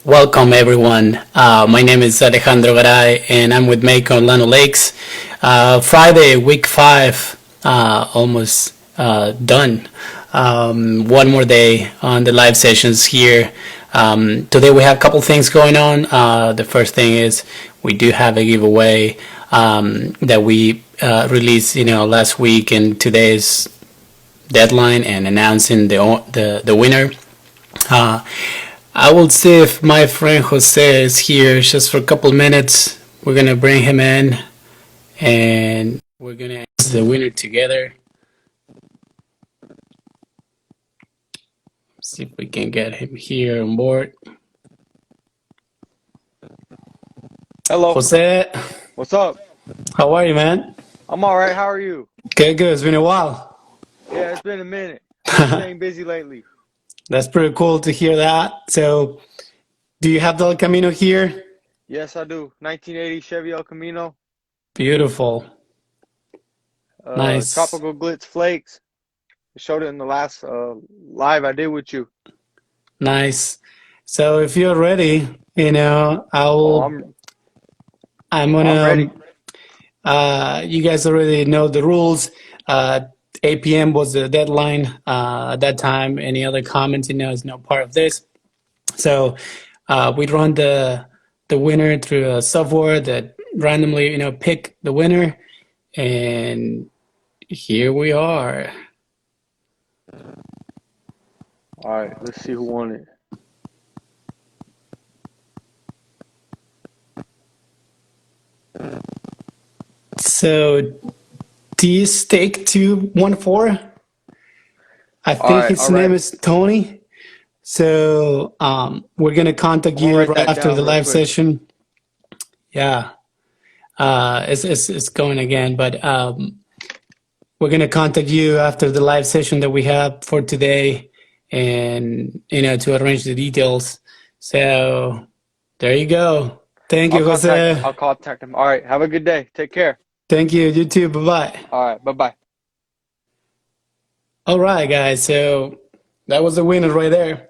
Welcome everyone. My name is Alejandro Garay and I'm with Maaco and Llano Lakes. Friday, week 5, almost done. One more day on the live sessions here. Today we have a couple things going on. The first thing is we do have a giveaway that we released last week, and today's deadline and announcing the winner. Uh, I will see if my friend Jose is here just for a couple minutes. We're gonna bring him in and we're gonna announce the winner together. See if we can get him here on board. Hello. Jose, What's up? how are you, man? I'm all right. How are you? Good, good. It's been a while. Yeah, it's been a minute. Been staying busy lately. That's pretty cool to hear that. So, do you have the El Camino here? Yes, I do. 1980 Chevy El Camino. Beautiful. Nice. Tropical Glitz Flakes. I showed it in the last live I did with you. Nice. So, if you're ready, Oh, I'm I'm gonna ready. You guys already know the rules. 8 p.m. was the deadline at that time. Any other comments, is no part of this. So we run the winner through a software that randomly, pick the winner, and here we are. All right, let's see who won it. So D Stake 214. I All think right, his all name right. is Tony. So we're gonna contact I'm gonna you write right that after down the real live quick. session. Yeah. It's going again, but we're gonna contact you after the live session that we have for today, and to arrange the details. So there you go. Thank you, Jose. I'll contact him. All right, have a good day. Take care. Thank you. You too. Bye bye. All right, bye-bye. All right, guys. So that was the winner right there.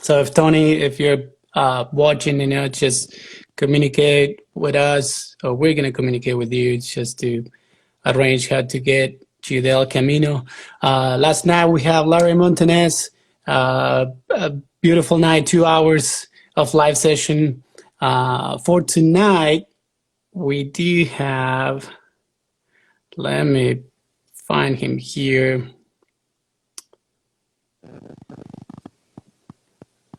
So if you're watching, just communicate with us, or we're gonna communicate with you just to arrange how to get to the El Camino. Last night we have Larry Montanez. A beautiful night, 2 hours of live session. For tonight, we do have. Let me find him here.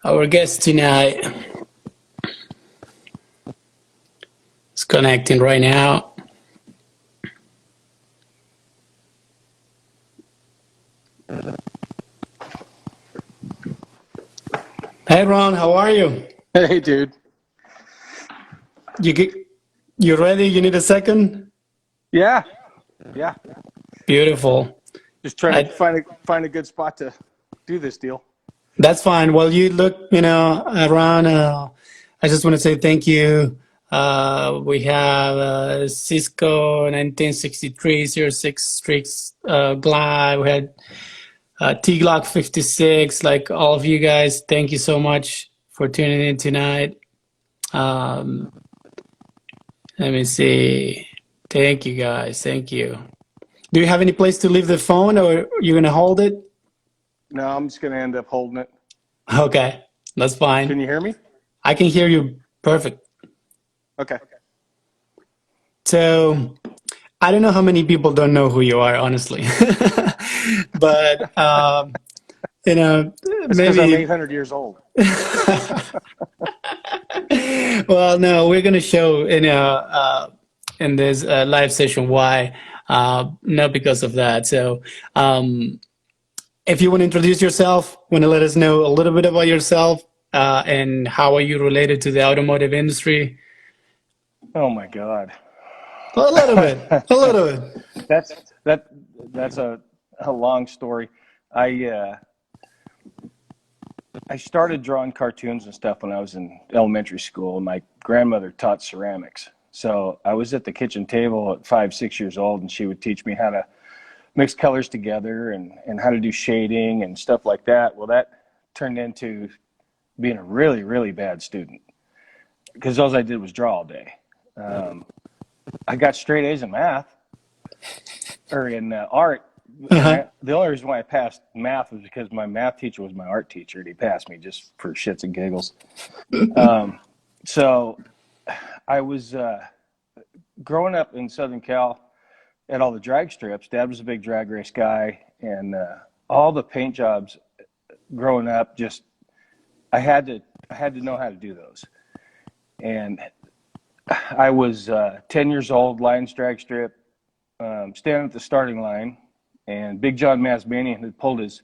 Our guest tonight is connecting right now. Hey Ron, how are you? Hey, dude. You get, you ready? You need a second? Yeah, yeah. Beautiful. Just trying to I, find a good spot to do this deal. that's fine. Well, you look, around. I just want to say thank you. We have Cisco 1963 06 Streaks Glide. We had T Glock 56. Like all of you guys, thank you so much for tuning in tonight. Um, Let me see. Thank you guys. Thank you. Do you have any place to leave the phone, or you're gonna hold it? No, I'm just going to end up holding it. Okay, that's Can fine. you hear me? I can hear you perfect. Okay. So I don't know how many people don't know who you are, honestly. But you know, That's because I'm maybe. 800 years old. Well, no, we're gonna show in this live session why. Not because of that. So, if you want to introduce yourself, want to let us know a little bit about yourself, and how are you related to the automotive industry? Oh my God. A little bit, a little bit. That's that that's a long story. I I started drawing cartoons and stuff when I was in elementary school. My grandmother taught ceramics. So I was at the kitchen table at 5, 6 years old, and she would teach me how to mix colors together and how to do shading and stuff like that. Well, that turned into being a really, really bad student because all I did was draw all day. I got straight A's in math or in art. Uh-huh. The only reason why I passed math was because my math teacher was my art teacher, and he passed me just for shits and giggles. So I was growing up in Southern Cal at all the drag strips. Dad was a big drag race guy, and all the paint jobs growing up, just I had to know how to do those. And I was 10 years old, Lions drag strip, standing at the starting line, and Big John Masmanian had pulled his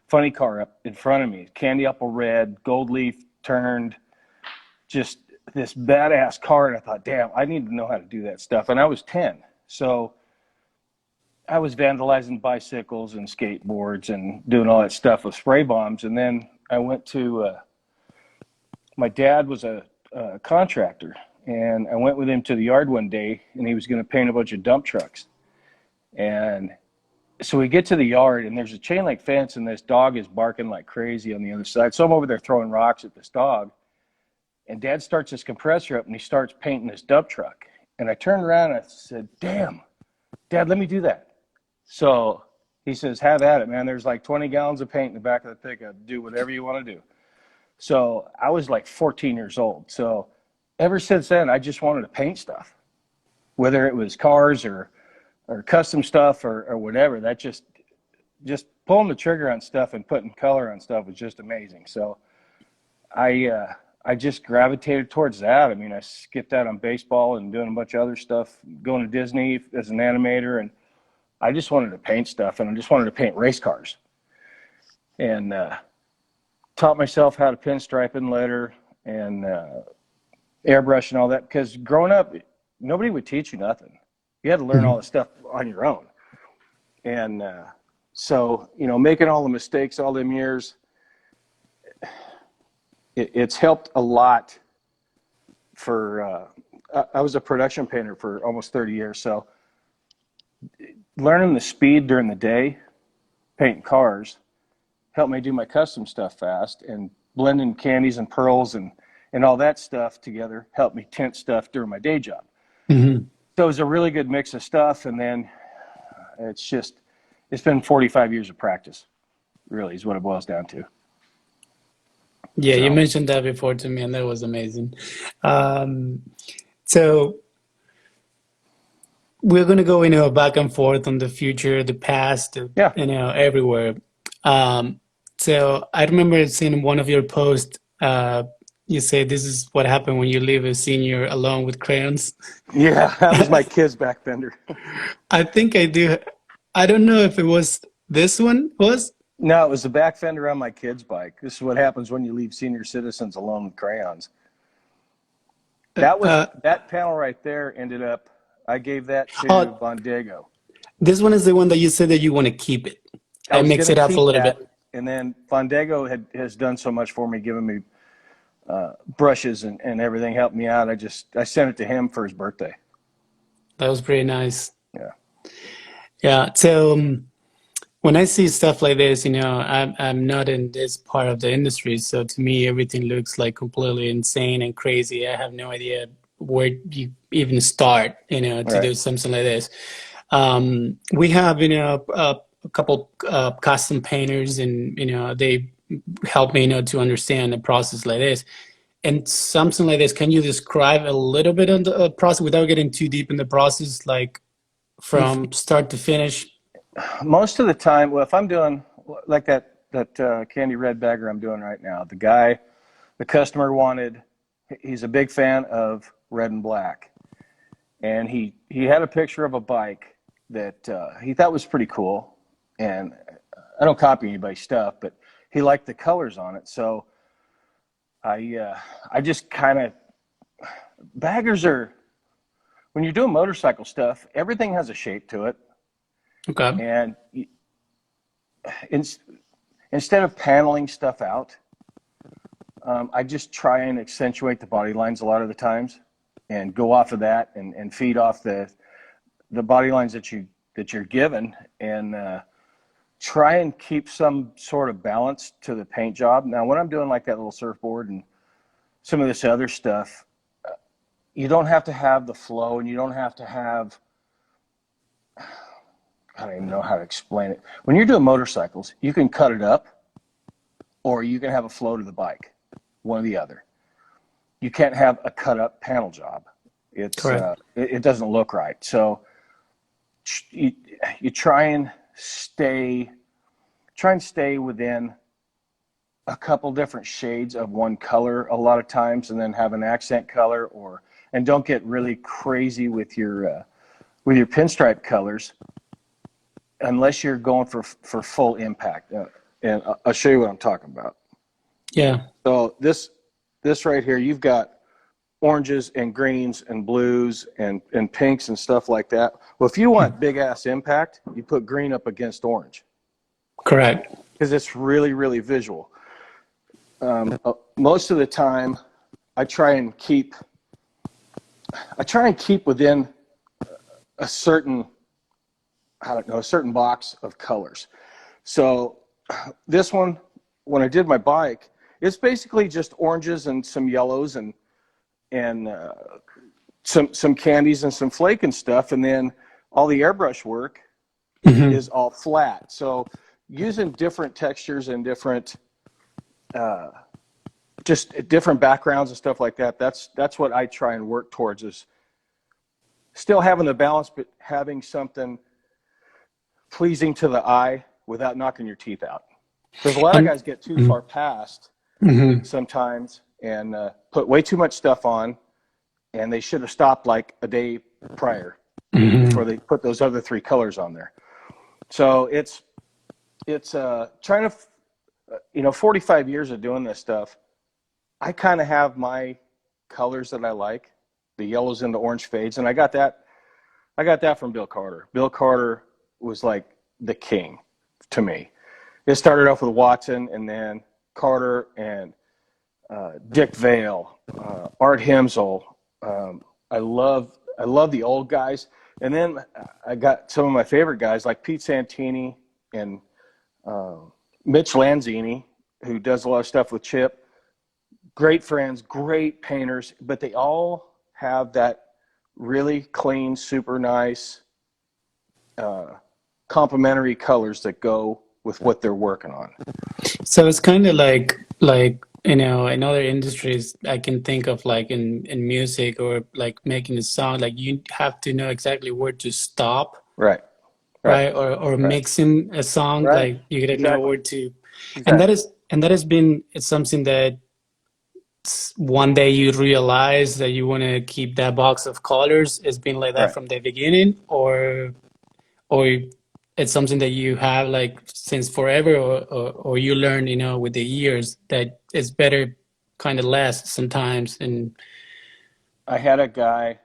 funny car up in front of me, candy apple red, gold leaf turned, just this badass car. And I thought, damn, I need to know how to do that stuff. And I was 10. So I was vandalizing bicycles and skateboards and doing all that stuff with spray bombs. And then I went to, my dad was a contractor, and I went with him to the yard one day, and he was going to paint a bunch of dump trucks. And so we get to the yard, and there's a chain link fence, and this dog is barking like crazy on the other side. So I'm over there throwing rocks at this dog, and Dad starts his compressor up, and he starts painting this dump truck. And I turned around, and I said, damn, Dad, let me do that. So he says, have at it, man. There's like 20 gallons of paint in the back of the pickup. Do whatever you want to do. So I was like 14 years old. So ever since then, I just wanted to paint stuff, whether it was cars or custom stuff or whatever. That just pulling the trigger on stuff and putting color on stuff was just amazing. So I just gravitated towards that. I mean, I skipped out on baseball and doing a bunch of other stuff, going to Disney as an animator, and I just wanted to paint stuff, and I just wanted to paint race cars. And taught myself how to pinstripe and letter and airbrush and all that, because growing up, nobody would teach you nothing. You had to learn all this stuff on your own. And so, you know, making all the mistakes all them years, it's helped a lot for, I was a production painter for almost 30 years. So learning the speed during the day, painting cars, helped me do my custom stuff fast, and blending candies and pearls and all that stuff together helped me tint stuff during my day job. Mm-hmm. So it was a really good mix of stuff. And then it's been 45 years of practice, really, is what it boils down to. Yeah, So, you mentioned that before to me, and that was amazing. So we're going to go, back and forth on the future, the past, yeah. Everywhere. So I remember seeing one of your posts. You say this is what happened when you leave a senior alone with crayons. Yeah, that was my kid's back fender. I think I do. I don't know if it was this one was. No, it was the back fender on my kid's bike. This is what happens when you leave senior citizens alone with crayons. That was that panel right there ended up, I gave that to Bondego. This one is the one that you said that you want to keep it and mix it up a little bit. And then Bondego has done so much for me, giving me brushes and everything, helped me out. I sent it to him for his birthday. That was pretty nice. Yeah. Yeah. So when I see stuff like this, I'm not in this part of the industry. So to me, everything looks like completely insane and crazy. I have no idea where you even start, to do something like this. We have, a couple custom painters, and, they help me, to understand the process like this. And something like this, can you describe a little bit on the process without getting too deep in the process, like from start to finish? Most of the time, well, if I'm doing like that candy red bagger I'm doing right now, the customer he's a big fan of red and black. And he had a picture of a bike that he thought was pretty cool. And I don't copy anybody's stuff, but he liked the colors on it. So I just kind of, baggers are, when you're doing motorcycle stuff, everything has a shape to it. Okay. And instead of paneling stuff out, I just try and accentuate the body lines a lot of the times, and go off of that and feed off the body lines that you're given. And try and keep some sort of balance to the paint job. Now, when I'm doing like that little surfboard and some of this other stuff, you don't have to have the flow, and you don't have to have, I don't even know how to explain it. When you're doing motorcycles, you can cut it up or you can have a flow to the bike, one or the other. You can't have a cut up panel job. Correct. It doesn't look right. So you try and stay within a couple different shades of one color a lot of times, and then have an accent color, and don't get really crazy with your pinstripe colors unless you're going for full impact. And I'll show you what I'm talking about. Yeah. So this right here, you've got oranges and greens and blues and pinks and stuff like that. Well, if you want big ass impact, you put green up against orange. Correct. Because it's really, really visual. Most of the time, I try and keep within a certain, I don't know, a certain box of colors. So this one, when I did my bike, it's basically just oranges and some yellows and some candies and some flake and stuff, and then all the airbrush work is all flat. So using different textures and different just different backgrounds and stuff like that, that's what I try and work towards, is still having the balance but having something pleasing to the eye without knocking your teeth out. Because a lot of guys get too far past sometimes and put way too much stuff on, and they should have stopped like a day prior before they put those other three colors on there. So it's trying to, 45 years of doing this stuff, I kind of have my colors that I like, the yellows and the orange fades, and I got that from Bill Carter. Bill Carter was like the king to me. It started off with Watson, and then Carter and Dick Vale, Art Hemsel. I love the old guys, and then I got some of my favorite guys like Pete Santini and Mitch Lanzini, who does a lot of stuff with Chip. Great friends, great painters, but they all have that really clean, super nice, complementary colors that go with what they're working on. So it's kind of like in other industries, I can think of like in music or like making a song, like you have to know exactly where to stop, Right. right? Or Right. mixing a song, Right. like you gotta know Exactly. where to, Exactly. and that has been, it's something that one day you realize that you want to keep that box of colors. It's been like that Right. from the beginning, or it's something that you have like since forever, or you learn, with the years that it's better kind of less sometimes. And I had a guy,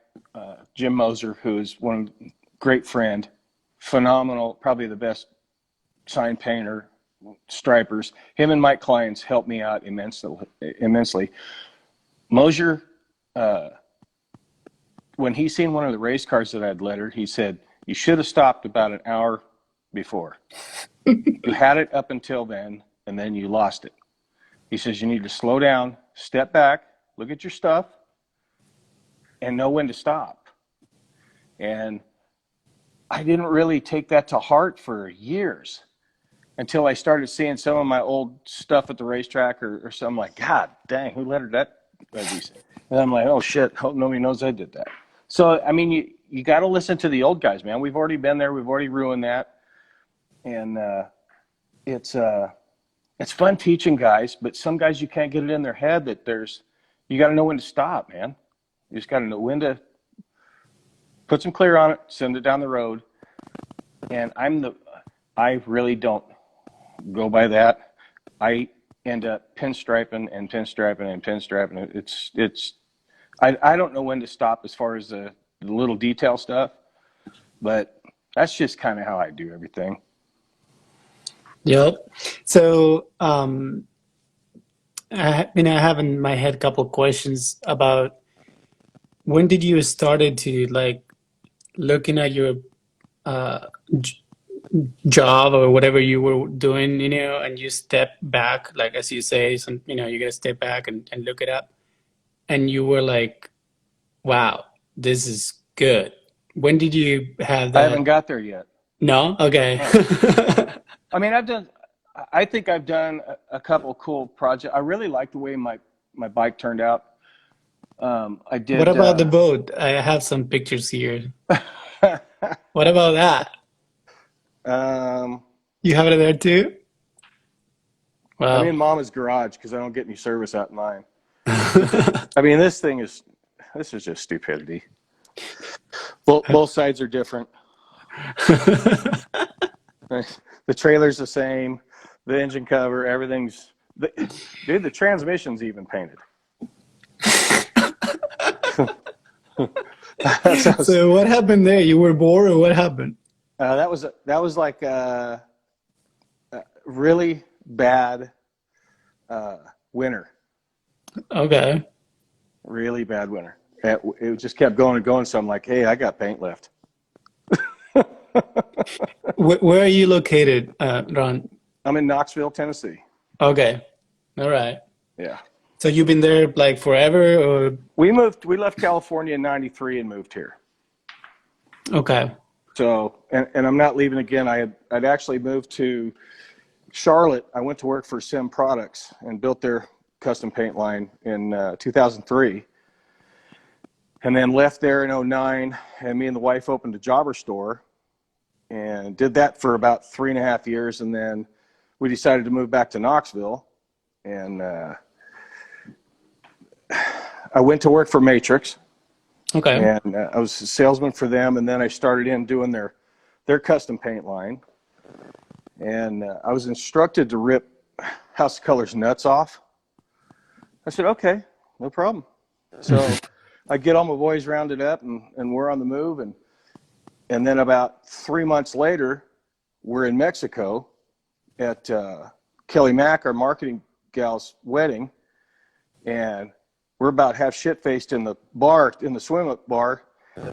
Jim Moser, who is one great friend, phenomenal, probably the best sign painter, stripers. Him and Mike Kleins helped me out immensely. Moser, when he seen one of the race cars that I'd lettered, he said, "You should have stopped about an hour before. You had it up until then, and then you lost it." He says, "You need to slow down, step back, look at your stuff, and know when to stop." And I didn't really take that to heart for years until I started seeing some of my old stuff at the racetrack or something, like, God dang, who lettered that? And I'm like, oh shit, hope nobody knows I did that. So, I mean, you got to listen to the old guys, man. We've already been there. We've already ruined that. And it's fun teaching guys, but some guys, you can't get it in their head that you got to know when to stop, man. You just got to know when to put some clear on it, send it down the road. And I really don't go by that. I end up pinstriping and pinstriping and pinstriping. I don't know when to stop as far as the little detail stuff, but that's just kind of how I do everything. yep. So I have in my head a couple of questions about when did you started to like looking at your uh, job or whatever you were doing, and you step back, like as you say, you gotta step back and look it up, and you were like, wow, this is good. When did you have I haven't that? got there yet. No? Okay. Oh. I mean, I think I've done a couple cool projects. I really like the way my bike turned out. I What did, about the boat? I have some pictures here. What about that? um, You have it there too? I'm Wow. in Mama's garage because I don't get any service out in mine. I mean, this is just stupidity. Both sides are different. The trailer's the same, the engine cover, everything's, dude, the transmission's even painted. So what happened there? You were bored or what happened? That was like a really bad winter. Okay. Really bad winter. It just kept going and going. So I'm like, hey, I got paint left. Where are you located, Ron? I'm in Knoxville, Tennessee. Okay. All right. Yeah. So you've been there like forever or We left California in '93 and moved here. okay. So, and I'm not leaving again. I'd actually moved to Charlotte. I went to work for Sim Products and built their custom paint line in 2003. And then left there in '09, and me and the wife opened a jobber store and did that for about 3.5 years. And then we decided to move back to Knoxville. And I went to work for Matrix. Okay. And I was a salesman for them, and then I started in doing their custom paint line. And I was instructed to rip House of Color's nuts off. I said, okay, no problem. So I get all my boys rounded up, and we're on the move. And then about 3 months later, we're in Mexico at Kelly Mack, our marketing gal's wedding, and we're about half shit-faced in the bar, in the swim-up bar.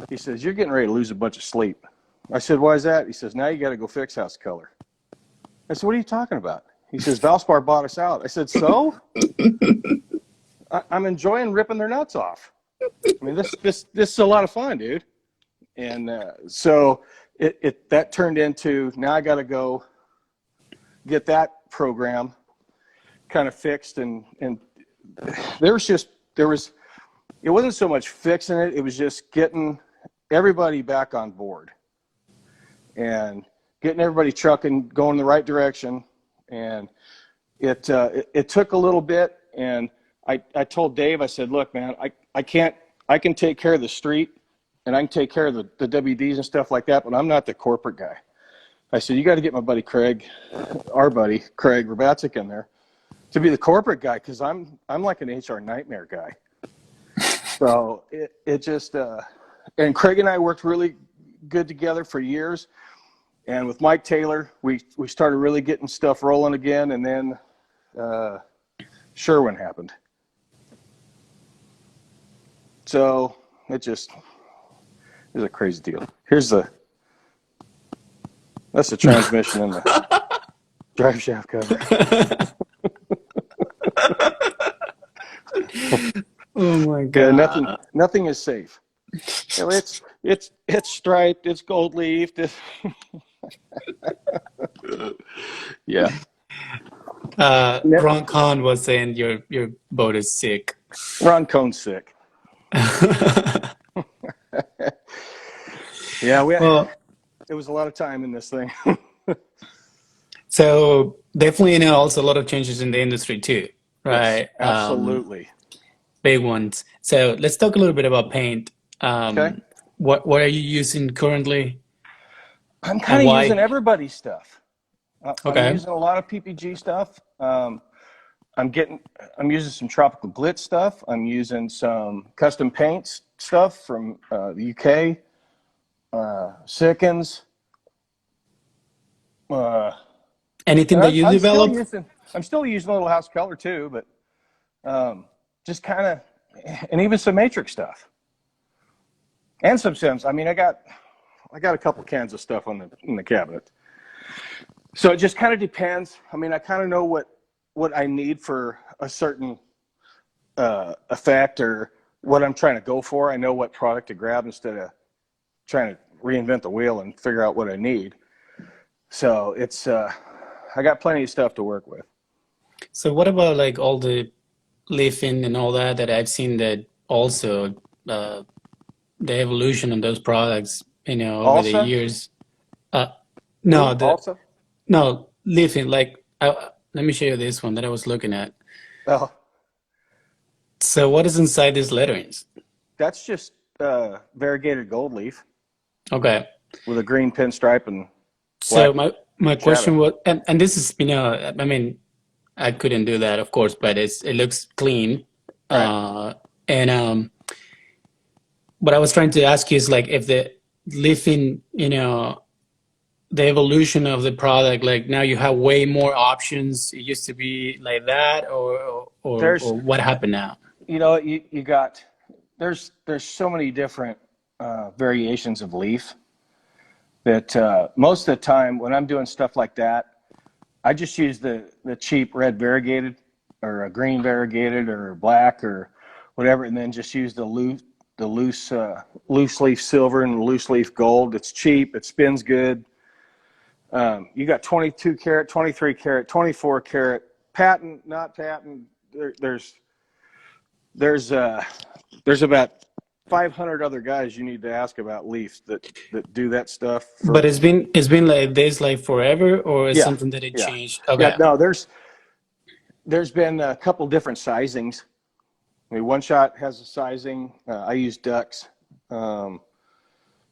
He says, you're getting ready to lose a bunch of sleep. I said, why is that? He says, now you got to go fix House of Color. I said, what are you talking about? He says, Valspar bought us out. I said, so? I'm enjoying ripping their nuts off. I mean, this is a lot of fun, dude. And so that turned into, now I got to go get that program kind of fixed. And it wasn't so much fixing it. It was just getting everybody back on board and getting everybody trucking, going the right direction. And it took a little bit. And I told Dave, I said, look, man, I can take care of the street and I can take care of the WDs and stuff like that, but I'm not the corporate guy. I said, you got to get my buddy Craig, our buddy Craig Rabatsic in there to be the corporate guy, because I'm like an HR nightmare guy. So it just and Craig and I worked really good together for years. And with Mike Taylor, we started really getting stuff rolling again. And then Sherwin happened. So it was a crazy deal. That's the transmission and the drive shaft cover. Oh my Yeah, God. nothing is safe. You know, it's striped, it's gold leafed. Yeah. Ron Khan was saying your boat is sick. Ron Cohn's sick. Yeah, Well, it was a lot of time in this thing. so definitely, also a lot of changes in the industry too, Yes, right? absolutely. Big ones. So let's talk a little bit about paint. Okay. What are you using currently I'm and kind of using why? everybody's stuff. I'm Okay. using a lot of PPG stuff. I'm using some tropical glitz stuff. I'm using some custom paints stuff from the UK, Sickens. Anything And that you develop? I'm still using a little House Color too, but just kind of, and even some Matrix stuff and some Sims. I mean, I got a couple cans of stuff in the cabinet. So it just kind of depends. I mean, I kind of know what I need for a certain effect or what I'm trying to go for. I know what product to grab instead of trying to reinvent the wheel and figure out what I need. So it's I got plenty of stuff to work with. So what about like all the leafing and all that I've seen that also uh, the evolution of those products, over the Also, years. Uh, who no, also? no leafing. Like, let me show you this one that I was looking at. Oh, So what is inside these letterings? that's just variegated gold leaf Okay. with a green pinstripe and So black my shadow. question was, and this is, I mean, I couldn't do that, of course, but it looks clean. Right. And what I was trying to ask you is like if the leafing, the evolution of the product, like now you have way more options. It used to be like that, or There's, what happened now? you got there's so many different variations of leaf that most of the time when I'm doing stuff like that, I just use the cheap red variegated or a green variegated or black or whatever, and then just use the loose leaf silver and loose leaf gold. It's cheap. It spins good. You got 22 karat, 23 karat, 24 karat, patent, not patent. There's about 500 other guys you need to ask about leaves that do that stuff But for. it's been like this like forever, or is Yeah, something that it yeah, changed? yeah. Okay. No, there's been a couple different sizings. I mean, One Shot has a sizing. I use Ducks,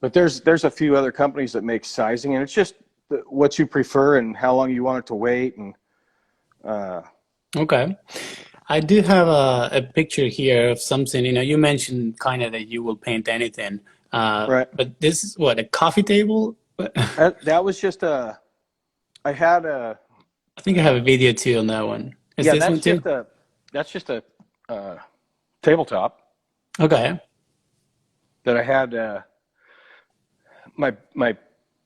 but there's a few other companies that make sizing, and it's just what you prefer and how long you want it to wait. And uh, Okay. I do have a picture here of something. You mentioned kind of that you will paint anything. right, But this is what, a coffee table? I that was just a. I had a. think I have a video too on that one. Is Yeah, this one too? that's just a uh, tabletop Okay. that I had. My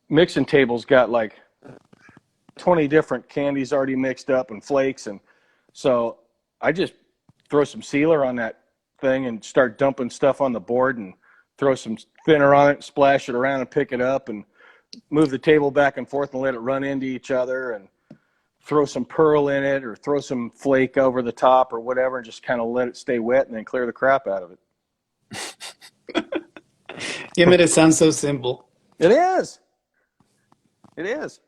mixing table's got like 20 different candies already mixed up and flakes, and so I just throw some sealer on that thing and start dumping stuff on the board and throw some thinner on it, splash it around and pick it up and move the table back and forth and let it run into each other and throw some pearl in it or throw some flake over the top or whatever and just kind of let it stay wet and then clear the crap out of it. You made it sound so simple. It is. It is.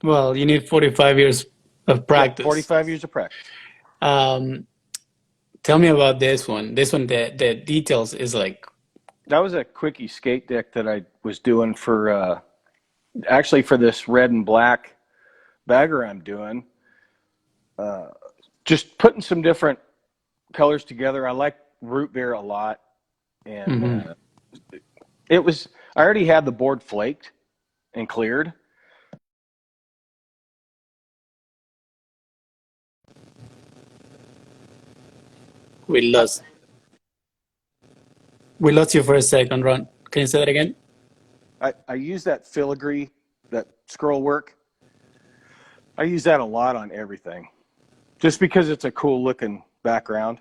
Well, you need 45 years of Yeah, practice. 45 years of practice. Um, Tell me about this one. This one, the details is like, That was a quickie skate deck that I was doing for actually for this red and black bagger I'm doing. Just putting some different colors together. I like root beer a lot, and mhm. it was. I already had the board flaked and cleared. We lost we lost you for a second, Ron. Can you say that again? I use that filigree, that scroll work. I use that a lot on everything, just because it's a cool looking background.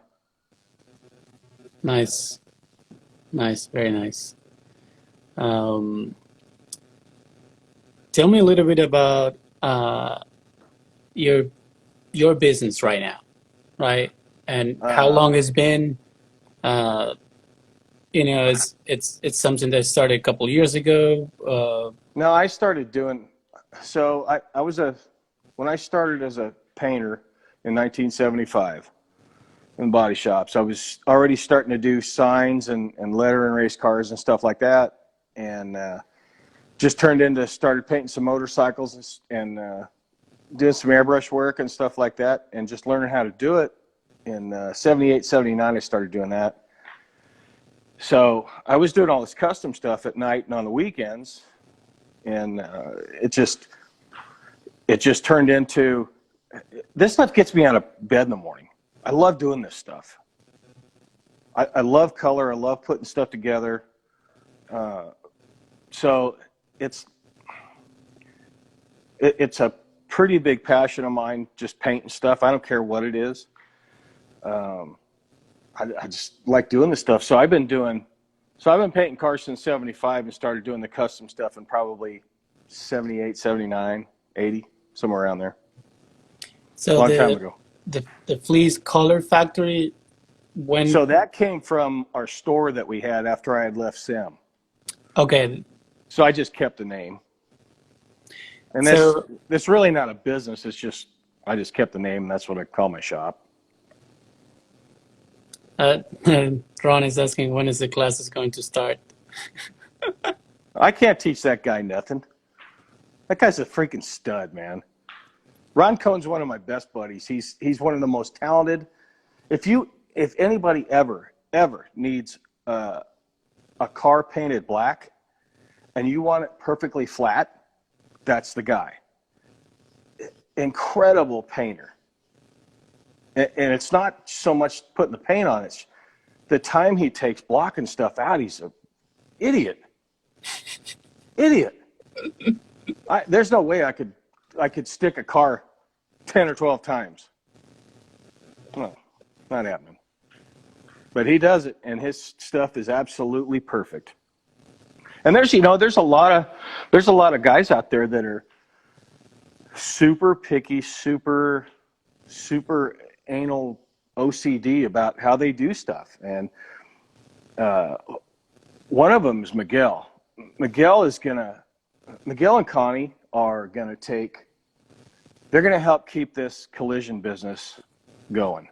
Nice, nice, very nice. Um, Tell me a little bit about your your business right now, right? And how Uh, long it's been. Uh, it's something that started a couple years ago. no, I started doing. So I was when I started as a painter in 1975 in body shops. I was already starting to do signs and letter and race cars and stuff like that, and just turned into started painting some motorcycles and doing some airbrush work and stuff like that, and just learning how to do it. In 78, 79, I started doing that. So I was doing all this custom stuff at night and on the weekends, and it just turned into this stuff gets me out of bed in the morning. I love doing this stuff. I love color. I love putting stuff together. So it's it's a pretty big passion of mine, just painting stuff. I don't care what it is. I just like doing this stuff. So I've been painting cars since 75 and started doing the custom stuff in probably 78, 79, 80, somewhere around there. So A long time ago. The Flea's Color Factory, when... So that came from our store that we had after I had left Sim. Okay. So I just kept the name. And that's really not a business. It's just, I just kept the name, and that's what I call my shop. Ron is asking, when is the classes going to start? I can't teach that guy nothing. That guy's a freaking stud, man. Ron Cohn's one of my best buddies. He's one of the most talented. If anybody ever needs a car painted black and you want it perfectly flat, that's the guy. Incredible painter. And it's not so much putting the paint on, it's the time he takes blocking stuff out. He's an idiot. There's no way I could stick a car 10 or 12 times. No, not happening. But he does it, and his stuff is absolutely perfect. And there's a lot of guys out there that are super picky, super anal OCD about how they do stuff. And one of them is Miguel. Miguel and Connie are going to help keep this collision business going.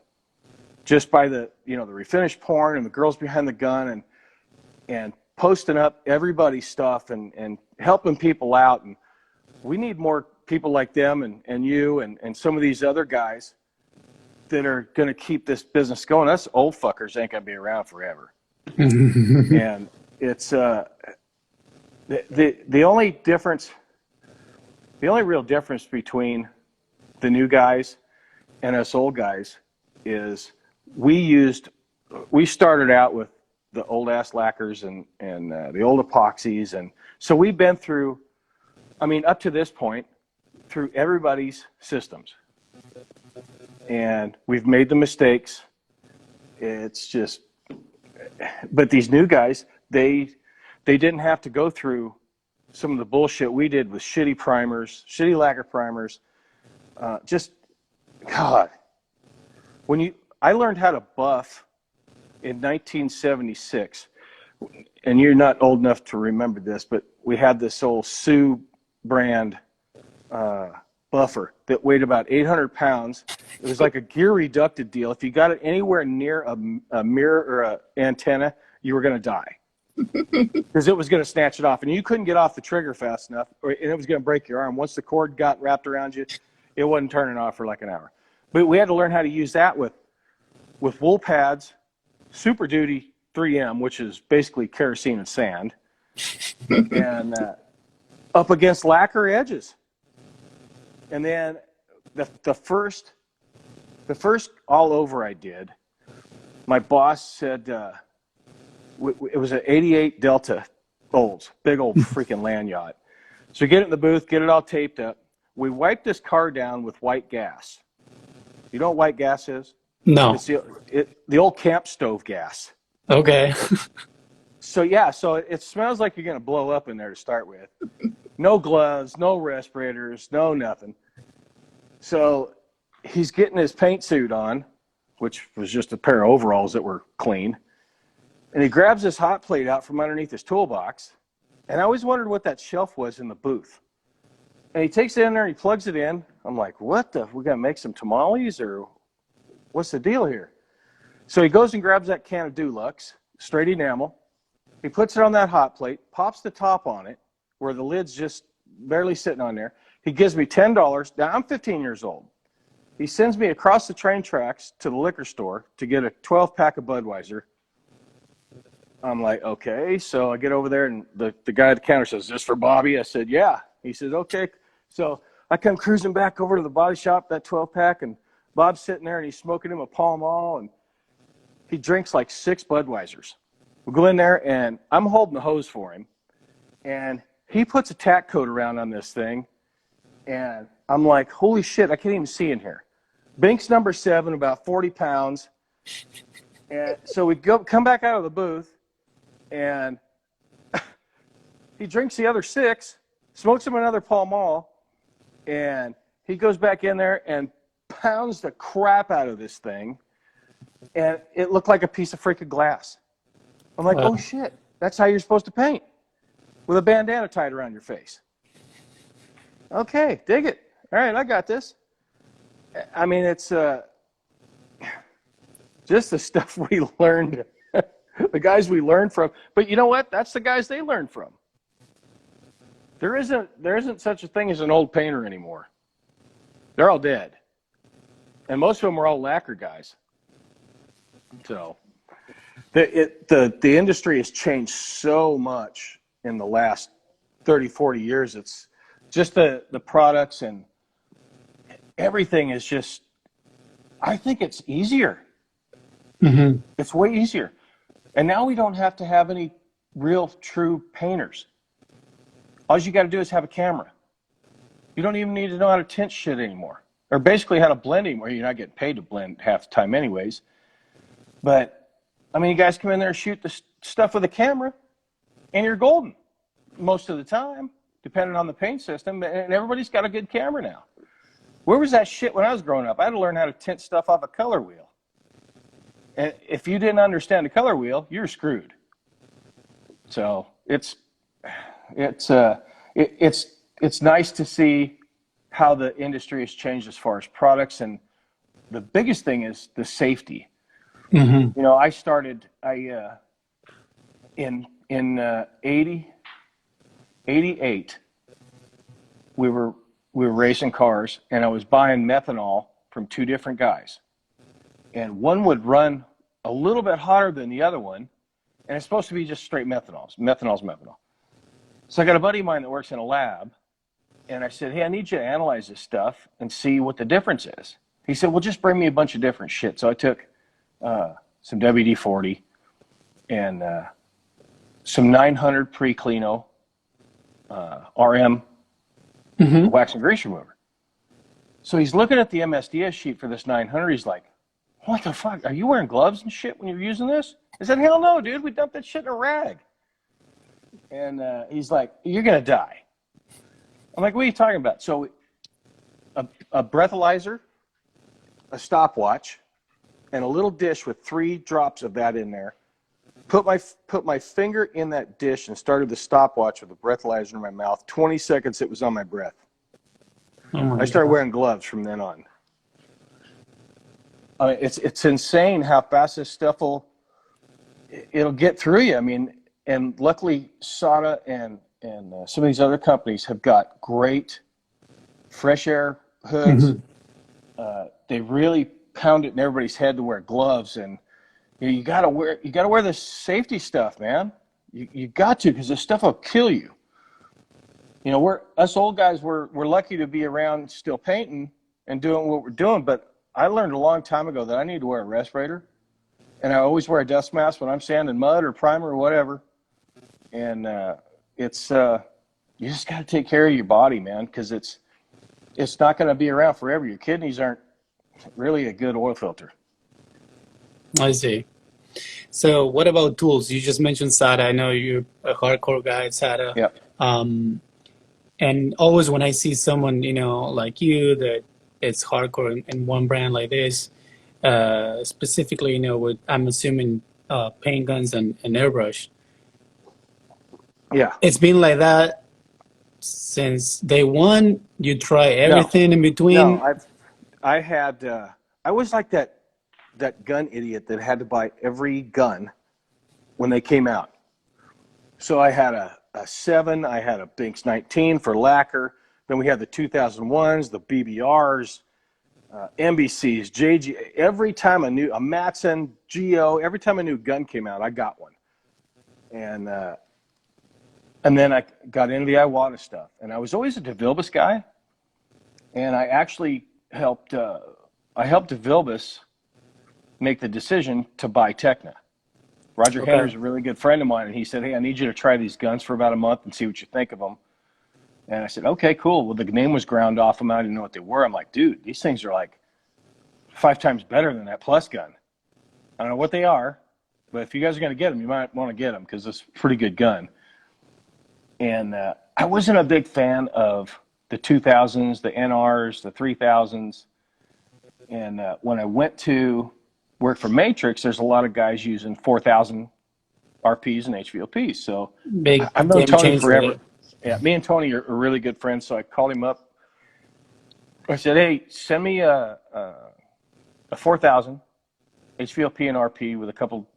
Just by the refinish porn and the girls behind the gun and posting up everybody's stuff and helping people out. And we need more people like them and you and some of these other guys that are going to keep this business going. Us old fuckers ain't going to be around forever. And it's the only real difference between the new guys and us old guys is we started out with the old ass lacquers and the old epoxies, and so we've been through, up to this point, through everybody's systems, and we've made the mistakes. It's just, but these new guys, they didn't have to go through some of the bullshit we did with shitty primers, shitty lacquer primers. God, I learned how to buff in 1976, and you're not old enough to remember this, but we had this old Sioux brand buffer that weighed about 800 pounds. It was like a gear reducted deal. If you got it anywhere near a mirror or an antenna, you were going to die because it was going to snatch it off, and you couldn't get off the trigger fast enough, and it was going to break your arm. Once the cord got wrapped around you, it wasn't turning off for like an hour. But we had to learn how to use that with wool pads, Super Duty 3M, which is basically kerosene and sand, and up against lacquer edges. And then the first all over I did, my boss said it was an 88 Delta Olds, big old freaking land yacht. So we get it in the booth, get it all taped up. We wiped this car down with white gas. You know what white gas is? No. It's the old camp stove gas. Okay. So it smells like you're going to blow up in there to start with. No gloves, no respirators, no nothing. So he's getting his paint suit on, which was just a pair of overalls that were clean. And he grabs this hot plate out from underneath his toolbox. And I always wondered what that shelf was in the booth. And he takes it in there and he plugs it in. I'm like, what the? We got to make some tamales or what's the deal here? So he goes and grabs that can of Dulux, straight enamel. He puts it on that hot plate, pops the top on it, where the lid's just barely sitting on there. He gives me $10. Now, I'm 15 years old. He sends me across the train tracks to the liquor store to get a 12-pack of Budweiser. I'm like, okay. So I get over there, and the guy at the counter says, "Is this for Bobby?" I said, "Yeah." He says, "Okay." So I come cruising back over to the body shop, that 12-pack, and Bob's sitting there, and he's smoking him a Pall Mall, and he drinks like 6 Budweisers. We go in there, and I'm holding the hose for him, and he puts a tack coat around on this thing, And I'm like, holy shit, I can't even see in here. Bink's number 7, about 40 pounds. And so we come back out of the booth, and he drinks the other 6, smokes him another Pall Mall, and he goes back in there and pounds the crap out of this thing, and it looked like a piece of freaking glass. I'm like, Wow. oh shit, that's how you're supposed to paint, with a bandana tied around your face. Okay, dig it. All right, I got this. I mean, it's just the stuff we learned, the guys we learned from. But you know what? That's the guys they learned from. There isn't such a thing as an old painter anymore. They're all dead. And most of them were all lacquer guys. So the industry has changed so much in the last 30, 40 years. It's just the products and everything is just, I think it's easier. Mm-hmm. It's way easier. And now we don't have to have any real true painters. All you got to do is have a camera. You don't even need to know how to tint shit anymore. Or basically how to blend anymore. You're not getting paid to blend half the time anyways. But, I mean, you guys come in there and shoot the stuff with a camera, and you're golden most of the time, depending on the paint system. And everybody's got a good camera now. Where was that shit when I was growing up? I had to learn how to tint stuff off a color wheel. And if you didn't understand the color wheel, you're screwed. So it's nice to see how the industry has changed as far as products, and the biggest thing is the safety. Mm-hmm. You know, I started in 88. We were racing cars, and I was buying methanol from 2 different guys, and one would run a little bit hotter than the other one, and it's supposed to be just straight methanol. Methanol's methanol. So I got a buddy of mine that works in a lab, and I said, hey, I need you to analyze this stuff and see what the difference is. He said, well, just bring me a bunch of different shit. So I took some WD-40 and some 900 pre-Cleano RM Mm-hmm. wax and grease remover. So he's looking at the MSDS sheet for this 900. He's like, what the fuck? Are you wearing gloves and shit when you're using this? I said, hell no, dude. We dumped that shit in a rag. And he's like, you're going to die. I'm like, what are you talking about? So a breathalyzer, a stopwatch, and a little dish with 3 drops of that in there. Put my finger in that dish and started the stopwatch with the breathalyzer in my mouth. 20 seconds, it was on my breath. Oh I started wearing gloves from then on. I mean, it's insane how fast this stuff it'll get through you. I mean, and luckily Sada and some of these other companies have got great fresh air hoods. Mm-hmm. They really pound it in everybody's head to wear gloves, and you gotta wear this safety stuff, man. You got to, because this stuff will kill you. You know, us old guys, we're lucky to be around still painting and doing what we're doing, but I learned a long time ago that I need to wear a respirator, and I always wear a dust mask when I'm sanding mud or primer or whatever. And you just got to take care of your body, man, because it's not going to be around forever. Your kidneys aren't really a good oil filter. I see. So what about tools? You just mentioned SATA. I know you're a hardcore guy at SATA. Yep. And always when I see someone, like you, that it's hardcore in one brand like this, specifically, with, I'm assuming, paint guns and airbrush. Yeah. It's been like that since day one. You try everything in between. No, I was like that gun idiot that had to buy every gun when they came out. So I had a 7, I had a Binks 19 for lacquer, then we had the 2001s, the BBRs, NBCs, JG. Every time a Matson, Geo, every time a new gun came out, I got one. And then I got into the Iwata stuff, and I was always a DeVilbiss guy, and I actually helped DeVilbiss make the decision to buy Tekna. Roger Okay. Hender's a really good friend of mine, and he said, hey, I need you to try these guns for about a month and see what you think of them. And I said, okay, cool. Well, the name was ground off them. I didn't know what they were. I'm like, dude, these things are like 5 times better than that Plus gun. I don't know what they are, but if you guys are going to get them, you might want to get them because it's a pretty good gun. And I wasn't a big fan of the 2000s, the NRs, the 3000s. And when I went to work for Matrix, there's a lot of guys using 4,000 RPs and HVLPs. So Big I've known game Tony changer forever. there. Yeah, me and Tony are really good friends. So I called him up. I said, hey, send me a 4,000 HVLP and RP with a couple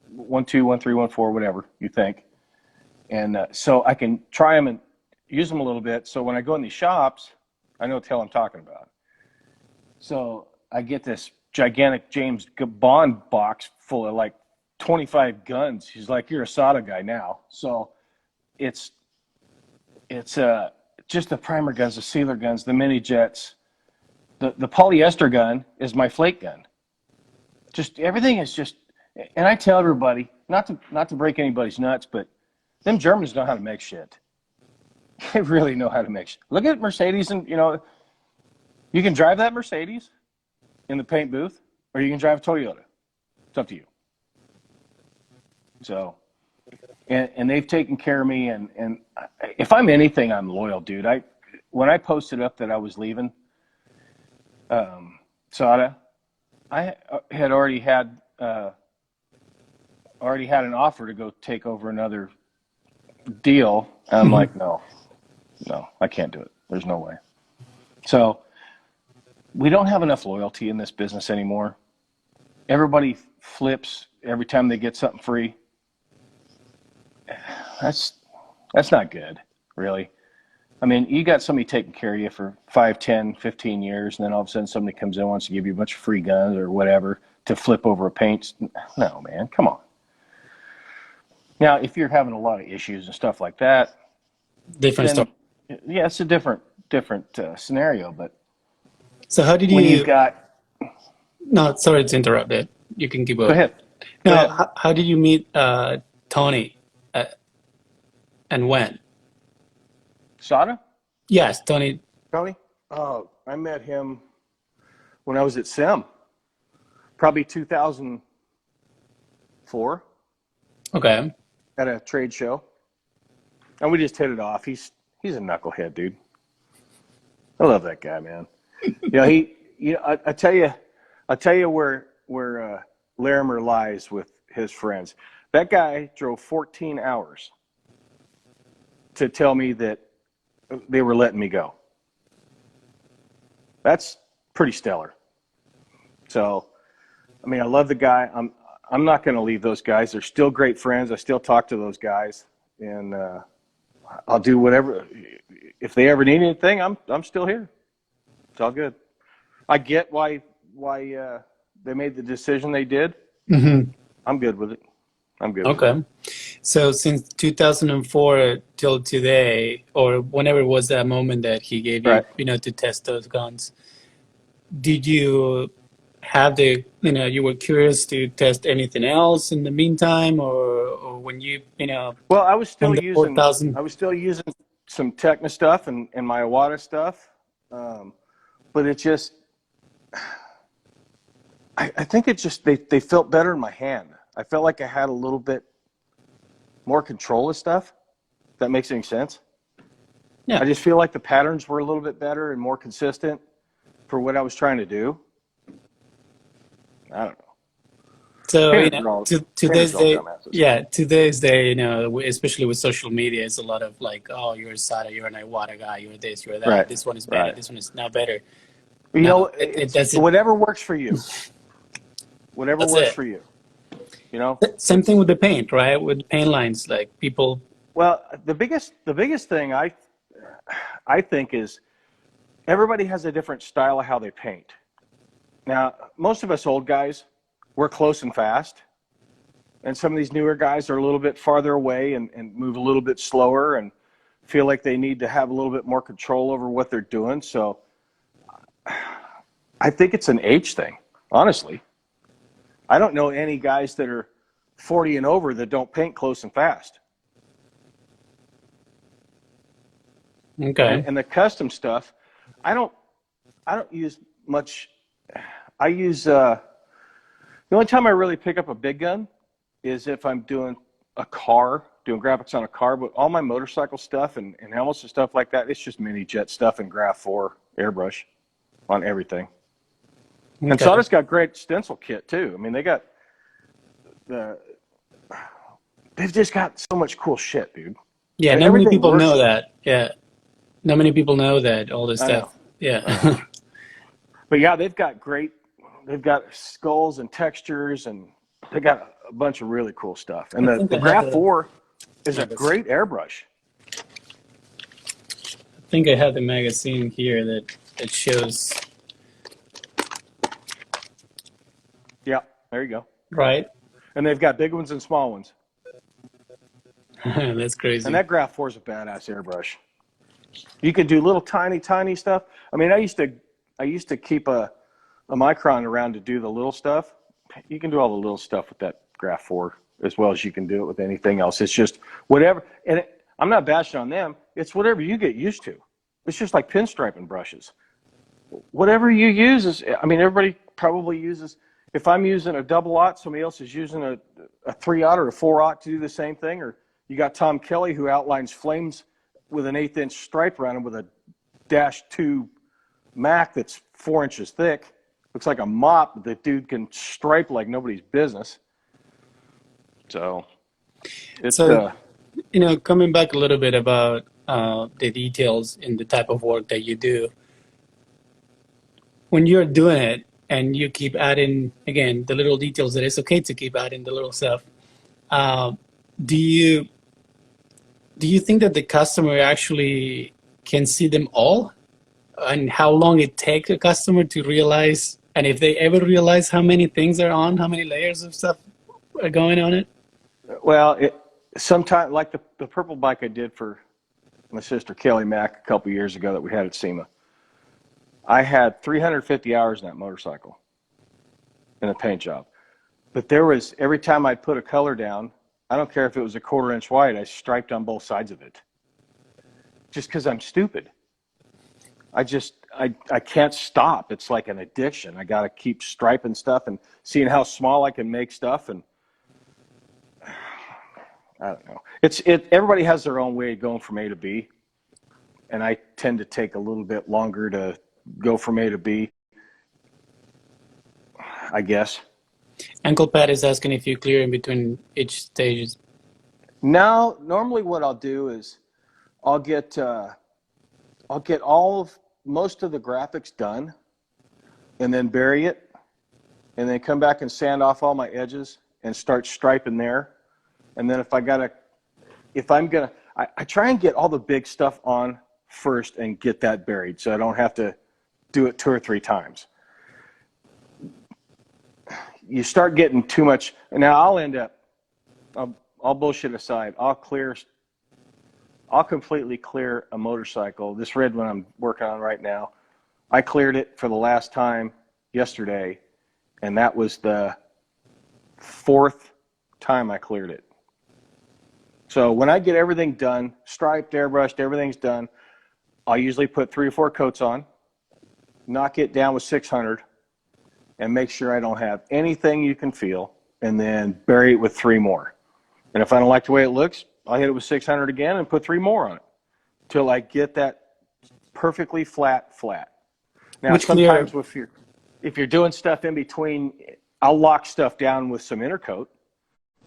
1, 2, 1, 3, 1, 4, whatever you think. And so I can try them and use them a little bit. So when I go in these shops, I know what the hell I'm talking about. So I get this gigantic James Bond box full of like 25 guns. He's like, you're a SATA guy now. So it's just the primer guns, the sealer guns, the mini jets. The polyester gun is my flake gun. Just everything is just, and I tell everybody, not to break anybody's nuts, but them Germans know how to make shit. They really know how to make shit. Look at Mercedes, and you can drive that Mercedes in the paint booth, or you can drive a Toyota. It's up to you. So, and they've taken care of me, and if I'm anything, I'm loyal, dude. When I posted up that I was leaving SATA, I had already had an offer to go take over another deal, and I'm like, no, I can't do it. There's no way. So we don't have enough loyalty in this business anymore. Everybody flips every time they get something free. That's not good, really. I mean, you got somebody taking care of you for 5, 10, 15 years, and then all of a sudden somebody comes in and wants to give you a bunch of free guns or whatever to flip over a paint. No, man, come on. Now, if you're having a lot of issues and stuff like that, Different then, story. yeah, it's a different scenario. But So how did when you've you? got, No, sorry to interrupt it. You can keep go going. ahead. Go Now, ahead. how did you meet Tony, and when? Sada? Yes, Tony. Tony? Oh, I met him when I was at SEM, probably 2004 Okay. at a trade show. And we just hit it off. He's a knucklehead, dude. I love that guy, man. I tell you where Larimer lies with his friends. That guy drove 14 hours to tell me that they were letting me go. That's pretty stellar. So, I mean, I love the guy. I'm not going to leave those guys. They're still great friends. I still talk to those guys, and I'll do whatever. If they ever need anything, I'm still here. It's all good. I get why they made the decision they did. Mm-hmm. I'm good with it. I'm good with it. Okay. So since 2004 till today, or whenever was that moment that he gave you, Right. to test those guns, did you have you were curious to test anything else in the meantime, or when Well, I was on still the using 4000? some Techna stuff and my Iwata stuff, but it just I think it just they felt better in my hand. I felt like I had a little bit more control of stuff. If that makes any sense. Yeah. I just feel like the patterns were a little bit better and more consistent for what I was trying to do. I don't know. So, Painters are all to painters today's are all day, dumbasses. yeah, today's day, especially with social media, it's a lot of like, oh, you're a SATA, you're an Iwata guy, you're this, you're that. Right. This one is better. Right. This one is not better. You No, know, it it's doesn't. whatever works for you. Whatever That's works it. for you. You know, Same thing with the paint, right? With paint lines, like people. Well, the biggest thing I think is everybody has a different style of how they paint. Now, most of us old guys, we're close and fast. And some of these newer guys are a little bit farther away and move a little bit slower and feel like they need to have a little bit more control over what they're doing. So I think it's an age thing, honestly. I don't know any guys that are 40 and over that don't paint close and fast. Okay. And the custom stuff, I don't use much. I use the only time I really pick up a big gun is if I'm doing a car, doing graphics on a car. But all my motorcycle stuff and helmets and stuff like that, it's just mini jet stuff and Graph 4 airbrush on everything. And Okay. Sawdust got great stencil kit too. I mean, they've just got so much cool shit, dude. Yeah, not many Everything people works. know that. Yeah, not many people know that all this I know. stuff. Yeah. I know. But yeah, they've got skulls and textures, and they got a bunch of really cool stuff. And I think the I have Graph 4 is a magazine. great airbrush. I think I have the magazine here that shows. Yeah, there you go. Right. And they've got big ones and small ones. That's crazy. And that Graph 4 is a badass airbrush. You can do little tiny stuff. I mean, I used to keep a micron around to do the little stuff. You can do all the little stuff with that Graph 4 as well as you can do it with anything else. It's just whatever. And I'm not bashing on them. It's whatever you get used to. It's just like pinstriping brushes. Whatever you use is, I mean, everybody probably uses, if I'm using a double aught, somebody else is using a 3-aught or a 4-aught to do the same thing. Or you got Tom Kelly who outlines flames with an 1/8-inch stripe around him with a -2 Mac that's 4 inches thick. Looks like a mop. The dude can stripe like nobody's business. So, it's coming back a little bit about the details in the type of work that you do. When you're doing it and you keep adding, again, the little details, that it's okay to keep adding the little stuff. Do you think that the customer actually can see them all, and how long it takes a customer to realize, and if they ever realize how many things are on, how many layers of stuff are going on it? Well, sometimes, like the purple bike I did for my sister Kelly Mack a couple years ago that we had at SEMA, I had 350 hours in that motorcycle in a paint job. But there was, every time I'd put a color down, I don't care if it was a 1/4 inch white, I striped on both sides of it. Just because I'm stupid. I can't stop. It's like an addiction. I got to keep striping stuff and seeing how small I can make stuff. And I don't know. Everybody has their own way of going from A to B. And I tend to take a little bit longer to go from A to B, I guess. Uncle Pat is asking if you clear in between each stages. Now, normally what I'll do is I'll get most of the graphics done and then bury it and then come back and sand off all my edges and start striping there. And then I try and get all the big stuff on first and get that buried so I don't have to do it 2 or 3 times. You start getting too much. Now I'll end up, all bullshit aside, I'll completely clear a motorcycle. This red one I'm working on right now, I cleared it for the last time yesterday, and that was the 4th time I cleared it. So when I get everything done, striped, airbrushed, everything's done, I'll usually put 3 or 4 coats on, knock it down with 600, and make sure I don't have anything you can feel, and then bury it with 3 more. And if I don't like the way it looks, I'll hit it with 600 again and put 3 more on it till I get that perfectly flat. Now, sometimes if you're doing stuff in between, I'll lock stuff down with some intercoat,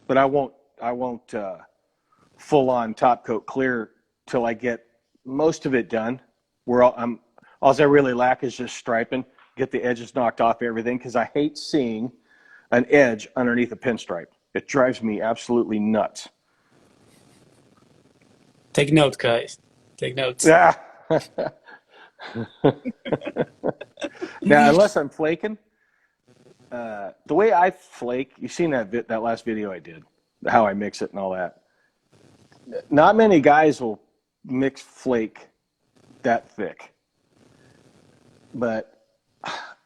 but I won't full on top coat clear till I get most of it done. All I really lack is just striping, get the edges knocked off everything, because I hate seeing an edge underneath a pinstripe. It drives me absolutely nuts. Take notes, guys. Take notes. Yeah. Now, unless I'm flaking, the way I flake, you've seen that last video I did, how I mix it and all that. Not many guys will mix flake that thick, but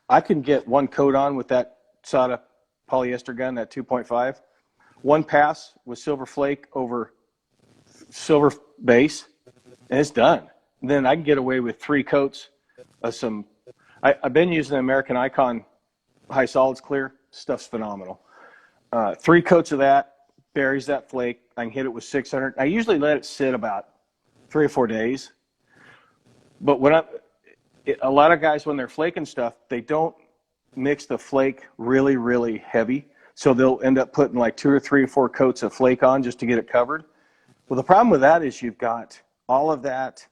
I can get 1 coat on with that Sada polyester gun, that 2.5, 1 pass with silver flake over silver base, and it's done. then I can get away with 3 coats of some. I've been using the American Icon high solids clear. Stuff's phenomenal. 3 coats of that buries that flake. I can hit it with 600. I usually let it sit about 3 or 4 days. But a lot of guys, when they're flaking stuff, they don't mix the flake really, really heavy. So they'll end up putting like 2 or 3 or 4 coats of flake on just to get it covered. Well, the problem with that is you've got all of that,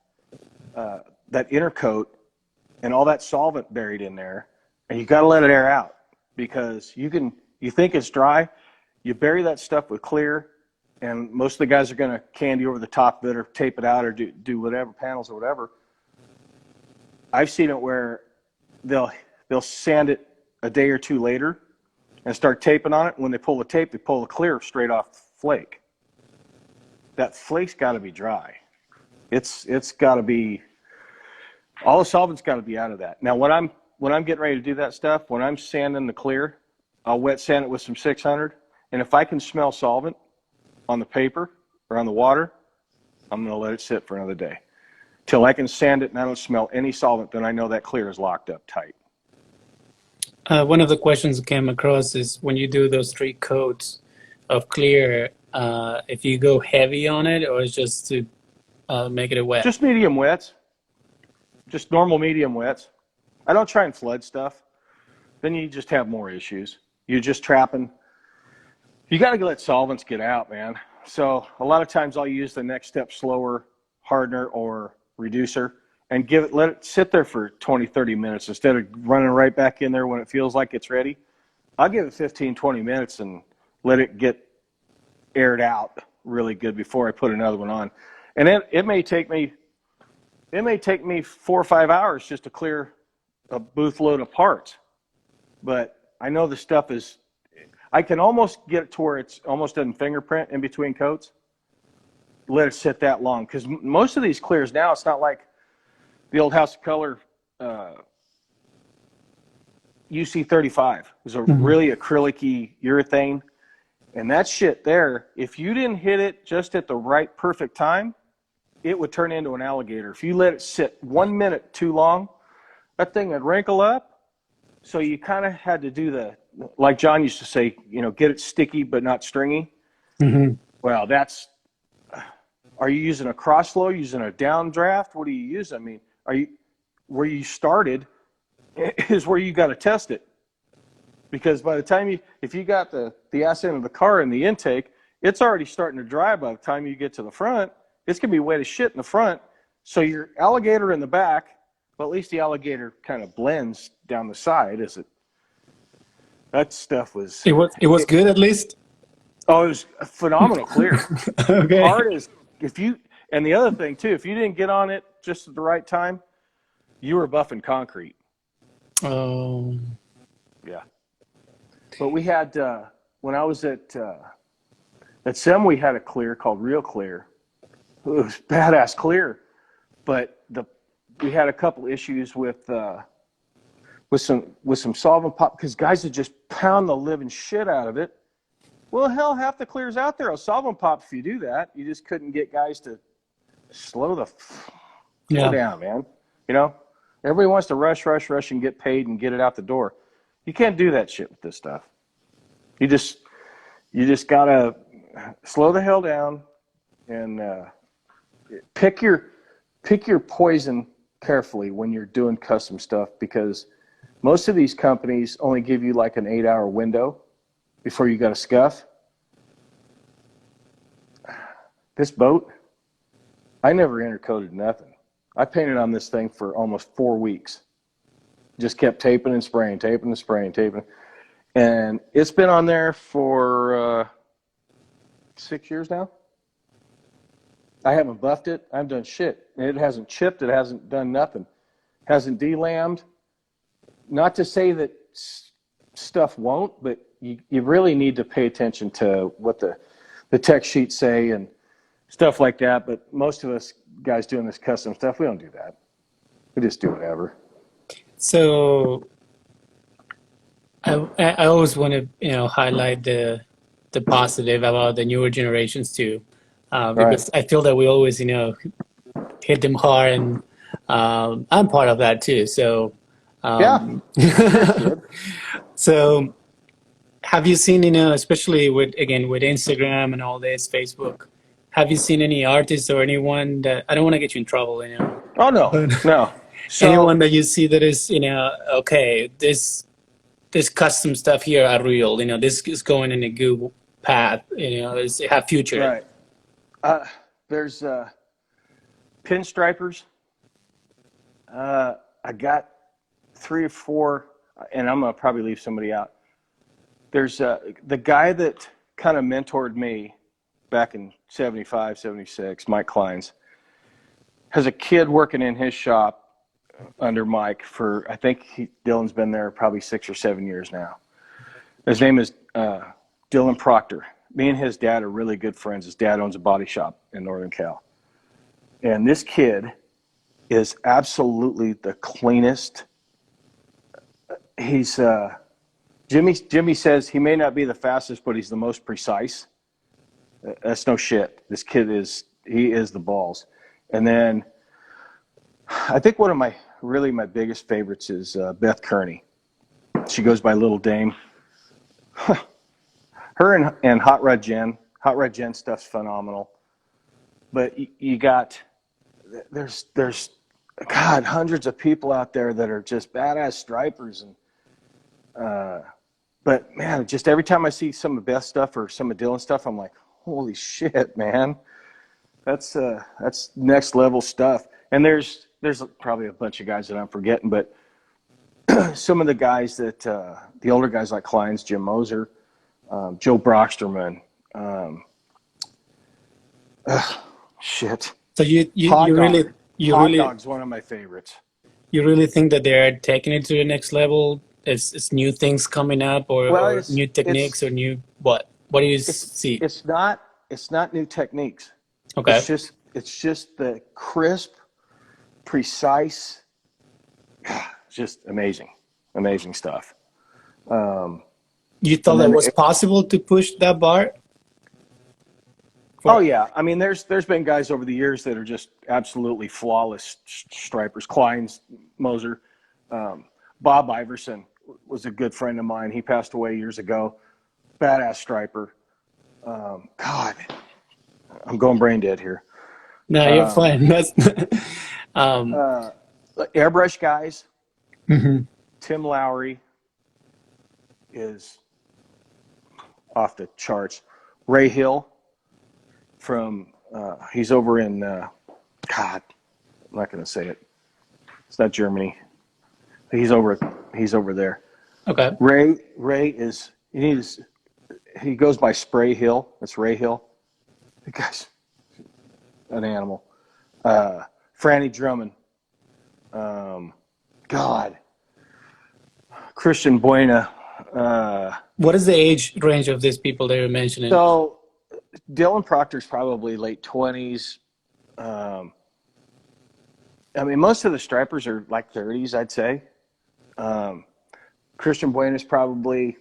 that inner coat and all that solvent buried in there, and you got to let it air out, because you think it's dry, you bury that stuff with clear, and most of the guys are going to candy over the top of it or tape it out or do whatever, panels or whatever. I've seen it where they'll sand it a day or 2 later and start taping on it. When they pull the tape, they pull the clear straight off the flake. That flake's got to be dry. It's got to be, all the solvent's got to be out of that. Now, when I'm getting ready to do that stuff, when I'm sanding the clear, I'll wet sand it with some 600. And if I can smell solvent on the paper or on the water, I'm going to let it sit for another day. Till I can sand it and I don't smell any solvent, then I know that clear is locked up tight. One of the questions that came across is when you do those 3 coats of clear, if you go heavy on it, or it's just to make it wet? Just medium wets. Just normal medium wets. I don't try and flood stuff. Then you just have more issues. You're just trapping. You got to let solvents get out, man. So a lot of times I'll use the next step slower hardener or reducer and let it sit there for 20, 30 minutes instead of running right back in there when it feels like it's ready. I'll give it 15, 20 minutes and let it get aired out really good before I put another one on. And it may take me 4 or 5 hours just to clear a booth load of parts. But I know the stuff is, I can almost get it to where it's almost doesn't fingerprint in between coats. Let it sit that long, because most of these clears now, it's not like the old House of Color UC35. It was a really acrylic-y urethane, and that shit there, if you didn't hit it just at the right perfect time, it would turn into an alligator. If you let it sit 1 minute too long, that thing would wrinkle up. So you kind of had to do like John used to say, get it sticky but not stringy. Mm-hmm. Well, are you using a cross flow, using a downdraft? What do you use? I mean, where you started is where you got to test it. Because by the time if you got the ass end of the car in the intake, it's already starting to dry by the time you get to the front. It's going to be wet as shit in the front. So your alligator in the back, well, at least the alligator kind of blends down the side. That stuff was... It was good at least? Oh, it was phenomenal clear. Okay. Hard as... And the other thing, too, if you didn't get on it just at the right time, you were buffing concrete. Oh. Yeah. But we had... when I was at SEM, we had a clear called Real Clear. It was badass clear, but we had a couple issues with some solvent pop, because guys would just pound the living shit out of it. Well, hell, half the clears out there are solvent pop. If you do that, you just couldn't get guys to slow down, man. Everybody wants to rush and get paid and get it out the door. You can't do that shit with this stuff. You just gotta slow the hell down and pick your poison carefully when you're doing custom stuff, because most of these companies only give you like an 8-hour window before you got to scuff. This boat, I never intercoated nothing. I painted on this thing for almost 4 weeks. Just kept taping and spraying. And it's been on there for 6 years now. I haven't buffed it. I haven't done shit. It hasn't chipped. It hasn't done nothing. Hasn't delammed. Not to say that stuff won't, but you really need to pay attention to what the tech sheets say and stuff like that. But most of us guys doing this custom stuff, we don't do that. We just do whatever. So I always want to highlight the positive about the newer generations too, because I feel that we always hit them hard, and I'm part of that too. So, Yeah, um, that's good. so have you seen, especially with again with Instagram and all this, Facebook, have you seen any artists or anyone that I don't want to get you in trouble, Oh no, but no. anyone So that you see that is, okay, this custom stuff here are real, this is going in a good path, is have future. right, there's pinstripers. I got 3 or 4, and I'm gonna probably leave somebody out. There's the guy that kind of mentored me back in 75, 76, Mike Kleins, has a kid working in his shop under Mike for, I think Dylan's been there probably 6 or 7 years now. His name is Dylan Proctor. Me and his dad are really good friends. His dad owns a body shop in Northern Cal. And this kid is absolutely the cleanest. He's Jimmy says he may not be the fastest, but he's the most precise. That's no shit. This kid is the balls. And then I think one of my biggest favorites is Beth Kearney. She goes by Little Dame. Her and Hot Rod Jen. Hot Rod Jen stuff's phenomenal. But you got there's God, hundreds of people out there that are just badass stripers, and but man, just every time I see some of Beth's stuff or some of Dylan's stuff, I'm like, holy shit, man, that's next level stuff. And there's probably a bunch of guys that I'm forgetting, but some of the guys that the older guys like Kleins, Jim Moser, Joe Brocksterman, shit. So you Hot you Dog. really you Hot really Dog's one of my favorites. you really think that they're taking it to the next level? It's new things coming up, or, Well, or new techniques, or new what? What do you see? it's not new techniques. Okay, It's just the crisp, precise, just amazing stuff. you thought And that then was possible to push that bar? oh yeah, I mean there's been guys over the years that are just absolutely flawless stripers. Kleins, Moser, Bob Iverson was a good friend of mine. He passed away years ago. Badass striper. God, I'm going brain dead here. No, you're fine. That's um, Airbrush guys. mhm. Tim Lowry is off the charts. Ray Hill from he's over in God, I'm not going to say it. It's not Germany. He's over there. Okay. Ray is he goes by Spray Hill. That's Ray Hill. The guy's an animal. Franny Drummond. God. Christian Buena. What is the age range of these people that you're mentioning? So Dylan Proctor's probably late 20s. I mean, most of the stripers are like 30s, I'd say. Christian Buena's probably,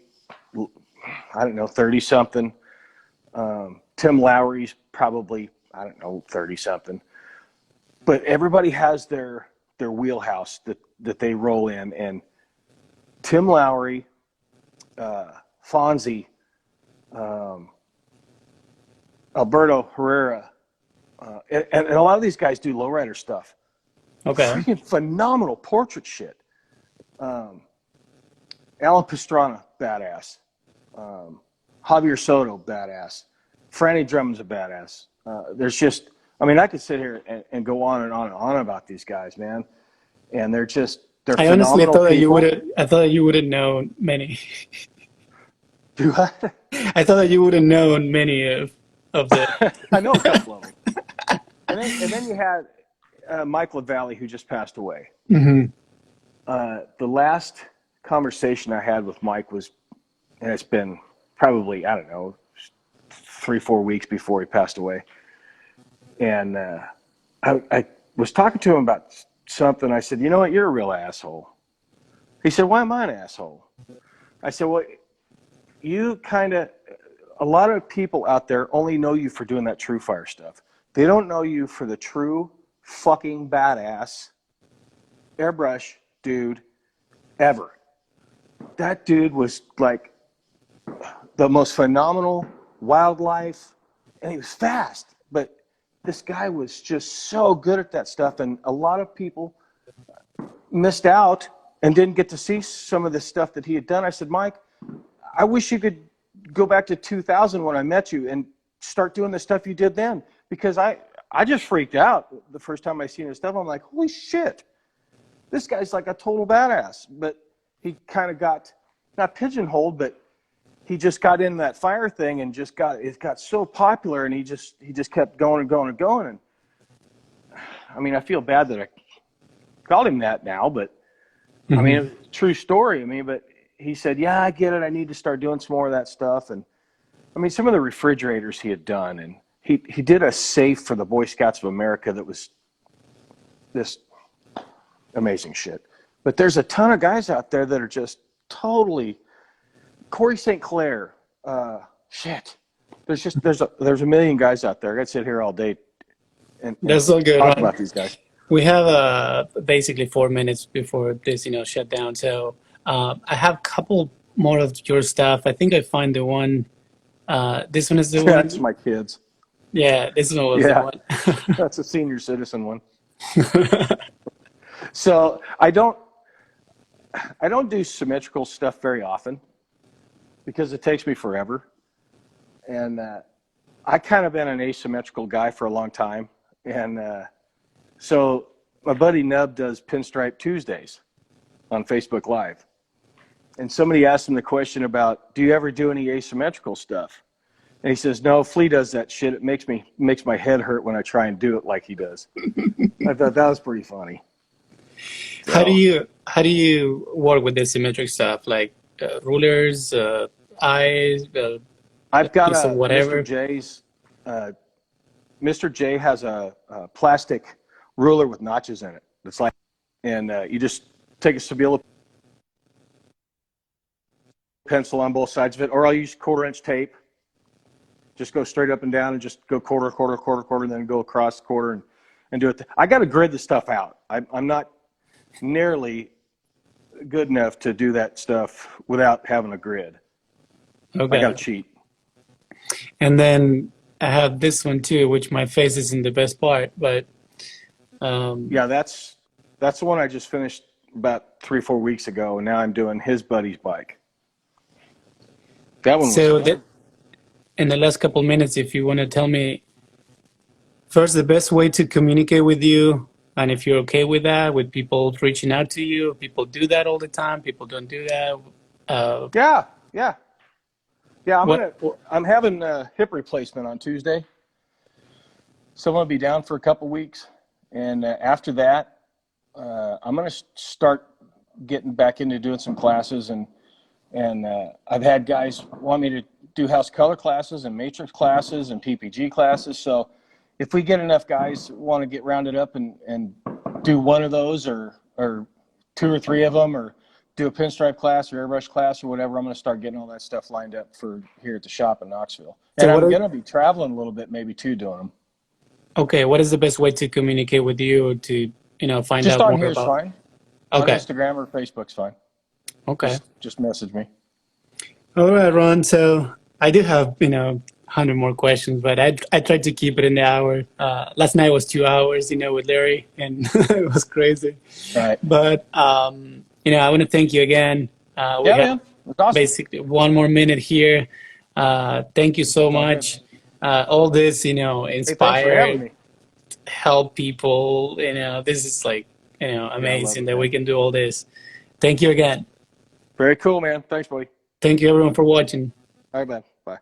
I don't know, 30-something. Tim Lowry's probably, I don't know, 30-something. But everybody has their wheelhouse that they roll in. And Tim Lowry, Fonzie, Alberto Herrera, and a lot of these guys do lowrider stuff. Okay. Freaking phenomenal portrait shit. Alan Pastrana, badass. Javier Soto, badass. Franny Drummond's a badass. There's just, I mean, I could sit here and go on and on and on about these guys, man. And they're I honestly phenomenal thought that people. I thought you wouldn't know many. Do I? I thought that you would have known many of the. I know a couple of them. And then you had Mike LaValle, who just passed away. Mhm. The last conversation I had with Mike was, and it's been probably, I don't know, 3-4 weeks before he passed away. And I was talking to him about something. I said, you know what, you're a real asshole. He said, why am I an asshole? I said, well, you kind of, a lot of people out there only know you for doing that true fire stuff. They don't know you for the true fucking badass airbrush dude ever. That dude was like the most phenomenal wildlife, and he was fast, but this guy was just so good at that stuff, and a lot of people missed out and didn't get to see some of the stuff that he had done. I said, Mike, I wish you could go back to 2000 when I met you and start doing the stuff you did then, because I just freaked out the first time I seen his stuff. I'm like, holy shit, this guy's like a total badass. But he kind of got, not pigeonholed, but he just got into that fire thing and it got so popular, and he just kept going and going and going. And I mean, I feel bad that I called him that now, but I mean, it's a true story. I mean, but he said, yeah, I get it. I need to start doing some more of that stuff. And I mean, some of the refrigerators he had done, and he did a safe for the Boy Scouts of America that was this amazing shit. But there's a ton of guys out there that are just totally, Corey St. Clair, shit. There's a million guys out there. I could sit here all day and That's so good, talk Ron. about these guys. We have basically 4 minutes before this, shut down. So I have a couple more of your stuff. I think I find the one. This one is the one. That's my kids. Yeah, this one was the one. That's a senior citizen one. So I don't do symmetrical stuff very often because it takes me forever. And I kind of been an asymmetrical guy for a long time. And so my buddy Nub does Pinstripe Tuesdays on Facebook Live. And somebody asked him the question about, do you ever do any asymmetrical stuff? And he says, no, Flea does that shit. It makes my head hurt when I try and do it like he does. I thought that was pretty funny. So, how do you work with the symmetric stuff, like rulers, eyes? I've got piece of whatever. Mr. J has a plastic ruler with notches in it. It's like, and you just take a Stabilo pencil on both sides of it, or I'll use 1/4-inch tape. Just go straight up and down and just go quarter, and then go across quarter and do it. I got to grid the stuff out. I'm not nearly good enough to do that stuff without having a grid. Okay. I got to cheat. And then I have this one too, which my face isn't the best part, but yeah, that's the one I just finished about 3-4 weeks ago, and now I'm doing his buddy's bike. That one was so in the last couple minutes, if you want to tell me first the best way to communicate with you, and if you're okay with that, with people reaching out to you. People do that all the time. People don't do that. Yeah. I'm having a hip replacement on Tuesday, so I'm gonna be down for a couple weeks, and after that, I'm gonna start getting back into doing some classes, and I've had guys want me to do house color classes and matrix classes and PPG classes. So if we get enough guys want to get rounded up and do one of those or 2 or 3 of them, or do a pinstripe class or airbrush class or whatever, I'm going to start getting all that stuff lined up for here at the shop in Knoxville. And I'm going to be traveling a little bit maybe too doing them. Okay, what is the best way to communicate with you or to find just out on more here about? Is fine. Okay. On Instagram or Facebook's fine. Okay. Just message me. All right, Ron. So I do have 100 more questions, but I tried to keep it in the hour. Last night was 2 hours, with Larry, and it was crazy. Right. But I want to thank you again. We have awesome. basically 1 more minute here. Thank you so much. All this, inspired, help people. This is like, amazing that we can do all this. Thank you again. Very cool, man. Thanks, buddy. Thank you, everyone, for watching. All right, man. Bye.